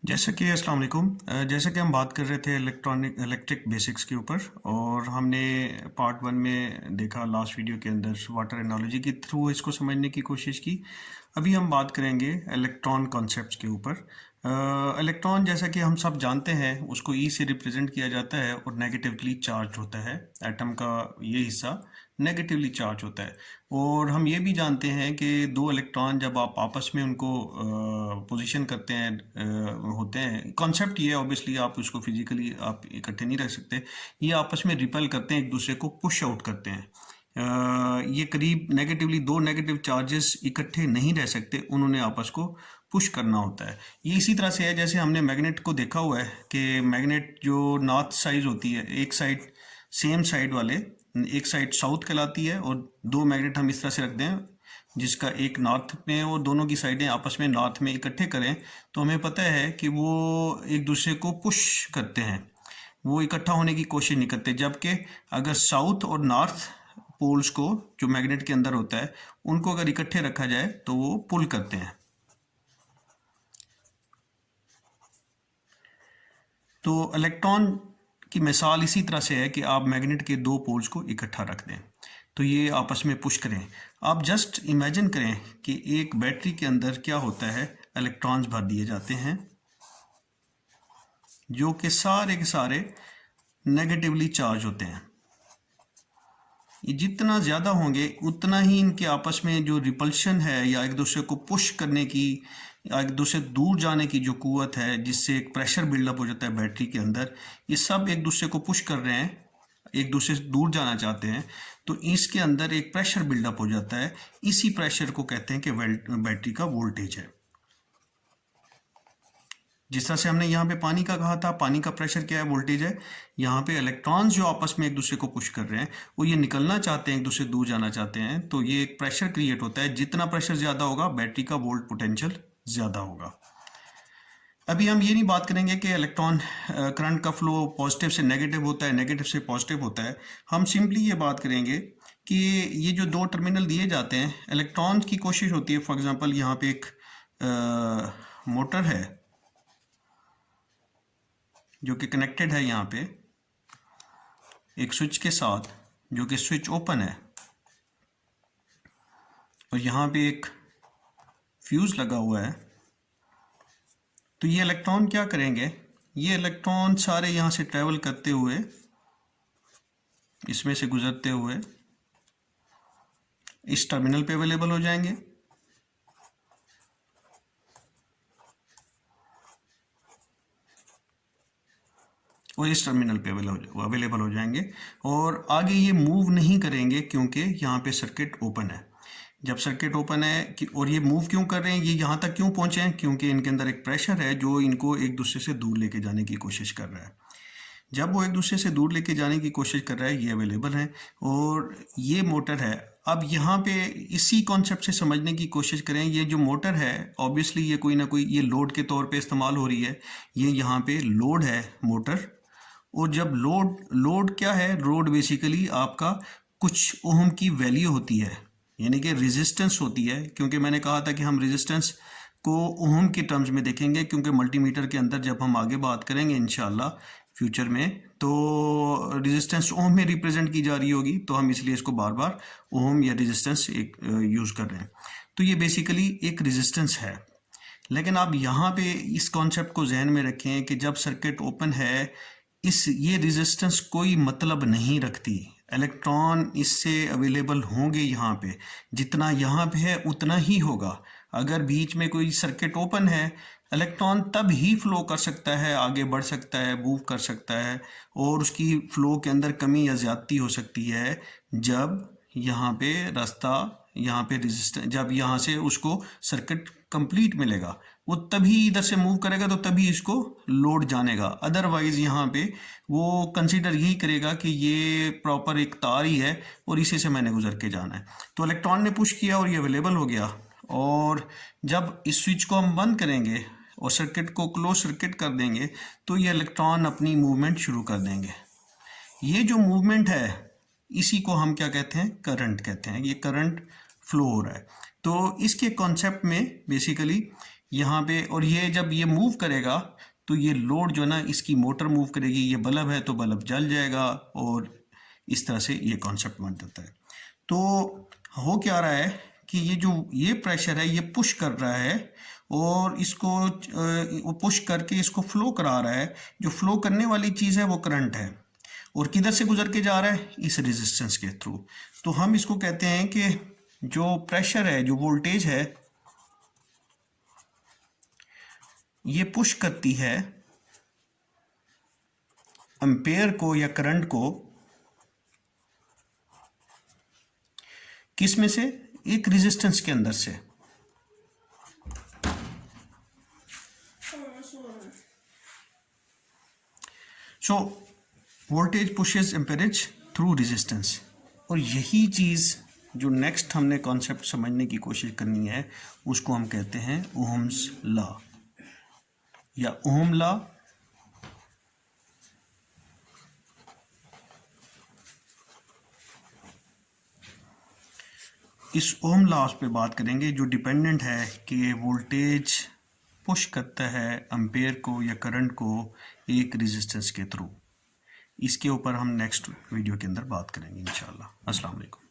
जैसा कि अस्सलाम वालेकुम। जैसा कि हम बात कर रहे थे इलेक्ट्रिक बेसिक्स के ऊपर, और हमने पार्ट वन में देखा लास्ट वीडियो के अंदर वाटर एनालॉजी के थ्रू इसको समझने की कोशिश की। अभी हम बात करेंगे इलेक्ट्रॉन कॉन्सेप्ट्स के ऊपर। इलेक्ट्रॉन जैसा कि हम सब जानते हैं उसको ई से रिप्रेजेंट किया जाता है और नेगेटिवली चार्ज होता है। एटम का ये हिस्सा नेगेटिवली चार्ज होता है। और हम ये भी जानते हैं कि दो इलेक्ट्रॉन जब आप आपस में उनको पोजीशन करते हैं, होते हैं, कॉन्सेप्ट ये है, ऑब्वियसली आप उसको फिजिकली आप इकट्ठे नहीं रख सकते, ये आपस में रिपेल करते हैं, एक दूसरे को पुश आउट करते हैं। ये करीब नेगेटिवली दो नेगेटिव चार्जेस इकट्ठे नहीं रह सकते, उन्होंने आपस को पुश करना होता है। ये इसी तरह से है जैसे हमने मैग्नेट को देखा हुआ है कि मैग्नेट जो नॉर्थ साइड होती है, एक साइड सेम साइड वाले, एक साइड साउथ कहलाती है, और दो मैग्नेट हम इस तरह से रख दें जिसका एक नॉर्थ में और दोनों की साइडें आपस में नॉर्थ में इकट्ठे करें, तो हमें पता है कि वो एक दूसरे को पुश करते हैं, वो इकट्ठा होने की कोशिश नहीं करते। जबकि अगर साउथ और नॉर्थ पोल्स को जो मैग्नेट के अंदर होता है उनको अगर इकट्ठे रखा जाए तो वो पुल करते हैं। तो इलेक्ट्रॉन की मिसाल इसी तरह से है कि आप मैग्नेट के दो पोल्स को इकट्ठा रख दें तो ये आपस में पुश करें। आप जस्ट इमेजिन करें कि एक बैटरी के अंदर क्या होता है, इलेक्ट्रॉन्स भर दिए जाते हैं जो कि सारे के सारे नेगेटिवली चार्ज होते हैं। ये जितना ज़्यादा होंगे उतना ही इनके आपस में जो रिपल्शन है या एक दूसरे को पुश करने की या एक दूसरे दूर जाने की जो कुव्वत है, जिससे एक प्रेशर बिल्डअप हो जाता है बैटरी के अंदर, ये सब एक दूसरे को पुश कर रहे हैं, एक दूसरे से दूर जाना चाहते हैं, तो इसके अंदर एक प्रेशर बिल्डअप हो जाता है। इसी प्रेशर को कहते हैं कि बैटरी का वोल्टेज है। जिस तरह से हमने यहाँ पे पानी का कहा था, पानी का प्रेशर क्या है, वोल्टेज है। यहाँ पे इलेक्ट्रॉन्स जो आपस में एक दूसरे को पुश कर रहे हैं, वो ये निकलना चाहते हैं, एक दूसरे से दूर जाना चाहते हैं, तो ये एक प्रेशर क्रिएट होता है। जितना प्रेशर ज़्यादा होगा बैटरी का वोल्ट पोटेंशियल ज़्यादा होगा। अभी हम ये नहीं बात करेंगे कि इलेक्ट्रॉन करंट का फ्लो पॉजिटिव से नेगेटिव होता है, नेगेटिव से पॉजिटिव होता है। हम सिंपली ये बात करेंगे कि ये जो दो टर्मिनल दिए जाते हैं, इलेक्ट्रॉन की कोशिश होती है, फॉर एग्जांपल यहाँ पे एक मोटर है जो कि कनेक्टेड है यहाँ पे एक स्विच के साथ, जो कि स्विच ओपन है, और यहाँ पे एक फ्यूज लगा हुआ है। तो ये इलेक्ट्रॉन क्या करेंगे, ये इलेक्ट्रॉन सारे यहाँ से ट्रेवल करते हुए, इसमें से गुजरते हुए इस टर्मिनल पे अवेलेबल हो जाएंगे, और इस टर्मिनल पे अवेलेबल हो जाएंगे, और आगे ये मूव नहीं करेंगे क्योंकि यहाँ पे सर्किट ओपन है। जब सर्किट ओपन है और ये मूव क्यों कर रहे हैं, ये यहाँ तक क्यों पहुँचे हैं, क्योंकि इनके अंदर एक प्रेशर है जो इनको एक दूसरे से दूर लेके जाने की कोशिश कर रहा है। जब वो एक दूसरे से दूर लेके जाने की कोशिश कर रहा है, ये अवेलेबल है और ये मोटर है। अब यहाँ पे इसी कॉन्सेप्ट से समझने की कोशिश करें, ये जो मोटर है ऑब्वियसली ये कोई ना कोई ये लोड के तौर पे इस्तेमाल हो रही है। ये यहाँ पे लोड है मोटर, और जब लोड क्या है, लोड बेसिकली आपका कुछ ओम की वैल्यू होती है, यानी कि रेजिस्टेंस होती है। क्योंकि मैंने कहा था कि हम रेजिस्टेंस को ओम के टर्म्स में देखेंगे, क्योंकि मल्टीमीटर के अंदर जब हम आगे बात करेंगे इंशाल्लाह फ्यूचर में, तो रेजिस्टेंस ओम में रिप्रेजेंट की जा रही होगी, तो हम इसलिए इसको बार बार ओम या रेजिस्टेंस एक यूज़ कर रहे हैं। तो ये बेसिकली एक रेजिस्टेंस है। लेकिन आप यहाँ पे इस कॉन्सेप्ट को जहन में रखें कि जब सर्किट ओपन है, ये रेजिस्टेंस कोई मतलब नहीं रखती। इलेक्ट्रॉन इससे अवेलेबल होंगे यहाँ पे, जितना यहाँ पे है उतना ही होगा। अगर बीच में कोई सर्किट ओपन है, इलेक्ट्रॉन तब ही फ्लो कर सकता है, आगे बढ़ सकता है, मूव कर सकता है, और उसकी फ्लो के अंदर कमी या ज़्यादती हो सकती है जब यहाँ पे रास्ता, यहाँ पे रेजिस्टेंस, जब यहाँ से उसको सर्किट कंप्लीट मिलेगा, वो तभी इधर से मूव करेगा, तो तभी इसको लोड जानेगा। अदरवाइज यहाँ पे वो कंसीडर यही करेगा कि ये प्रॉपर एक तार ही है और इसी से मैंने गुजर के जाना है। तो इलेक्ट्रॉन ने पुश किया और ये अवेलेबल हो गया, और जब इस स्विच को हम बंद करेंगे और सर्किट को क्लोज सर्किट कर देंगे, तो ये इलेक्ट्रॉन अपनी मूवमेंट शुरू कर देंगे। ये जो मूवमेंट है इसी को हम क्या कहते हैं, करंट कहते हैं। ये करंट फ्लो हो रहा है। तो इसके कॉन्सेप्ट में बेसिकली यहाँ पे, और ये जब ये मूव करेगा तो ये लोड जो है ना, इसकी मोटर मूव करेगी, ये बल्ब है तो बल्ब जल जाएगा, और इस तरह से ये कॉन्सेप्ट बन जाता है। तो हो क्या रहा है कि ये जो ये प्रेशर है ये पुश कर रहा है, और इसको वो पुश करके इसको फ्लो करा रहा है। जो फ्लो करने वाली चीज़ है वो करंट है, और किधर से गुजर के जा रहा है, इस रेजिस्टेंस के थ्रू। तो हम इसको कहते हैं कि जो प्रेशर है, जो वोल्टेज है, ये पुश करती है एम्पेयर को या करंट को, किस में से, एक रेजिस्टेंस के अंदर से। So voltage pushes amperage through resistance. और यही चीज़ जो नेक्स्ट हमने कॉन्सेप्ट समझने की कोशिश करनी है, उसको हम कहते हैं ओहम्स लॉ या ओहम लॉ। इस ओहम लॉस पे बात करेंगे, जो डिपेंडेंट है कि वोल्टेज पुश करता है एम्पेयर को या करंट को एक रेजिस्टेंस के थ्रू। इसके ऊपर हम नेक्स्ट वीडियो के अंदर बात करेंगे इंशाल्लाह। अस्सलाम वालेकुम।